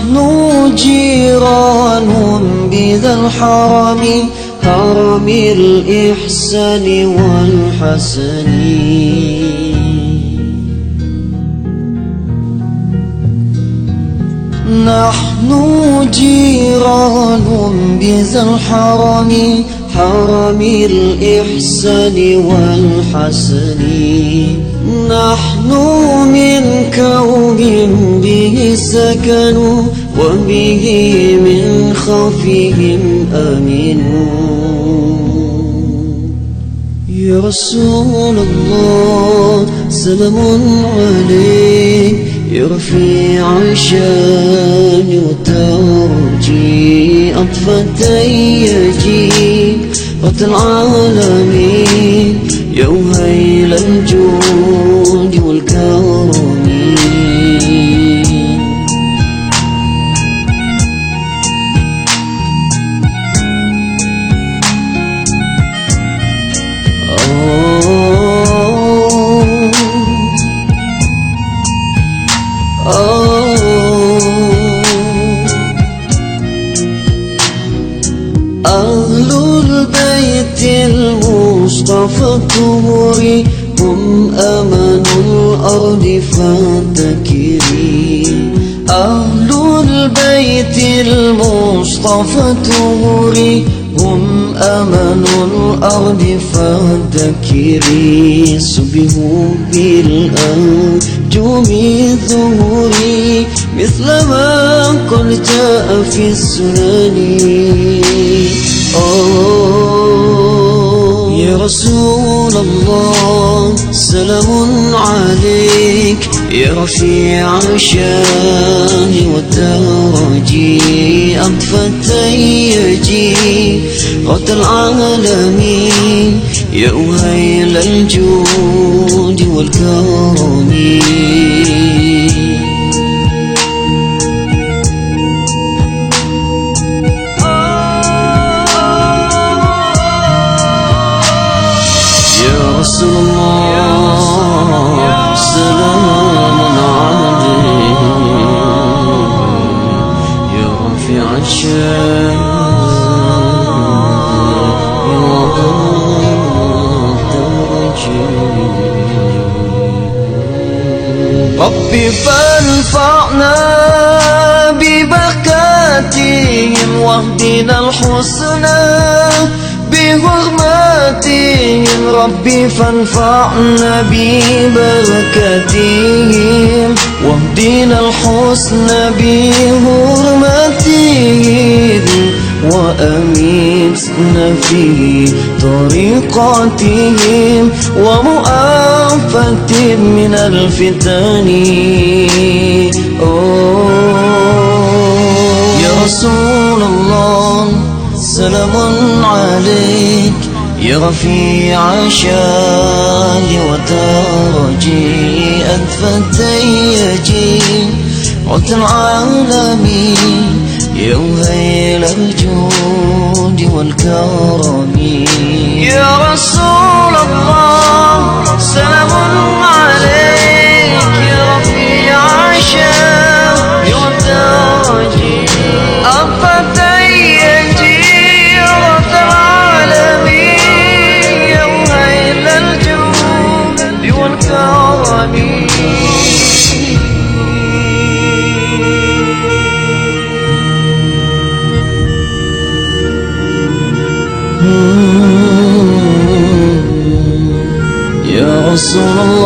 نحن جيران بذا الحرم، حرم الإحسان والحسن. نحن جيران بذا الحرم، حرم الإحسان والحسن. نحن من كوم به سكنوا، وبه من خوفهم آمنوا. يا رسول الله سلام عليك، يا رفيع الشان وترجي أطفى يجيك رب العالمين، يا وهيل الجود والكرم. أهل البيت المصطفى الطهور، هم أمن الأرض فاذكري. أهل البيت المصطفى الطهور، هم أمن الأرض فاذكري. سبحوا بالأنجم ظهوري، مثل ما قد جاء في السنن. يا رسول الله سلام عليك، يا رفيع الشان والترجي أطفى يجي رب العالمين، يا وهيل الجود والكرم. رسول الله سلام عليك، يا رفيع الشان يا ربي فانفعنا ببركاتهم، واهدنا الحسنى بحرماتهم. ربي فانفعنا ببركاتهم، واهدنا الحسنى بحرماتهم. وأمتنا في طريقاتهم، ومؤافة من الفتن. يا رسول الله سلام عليك، يا رفيع الشان وترجي أطفى يجي رب العالمين، يا وهيل الجود والكرم. يا رسول الله سلام عليك، يا رفيع الشان وترجي أطفى يا رسول الله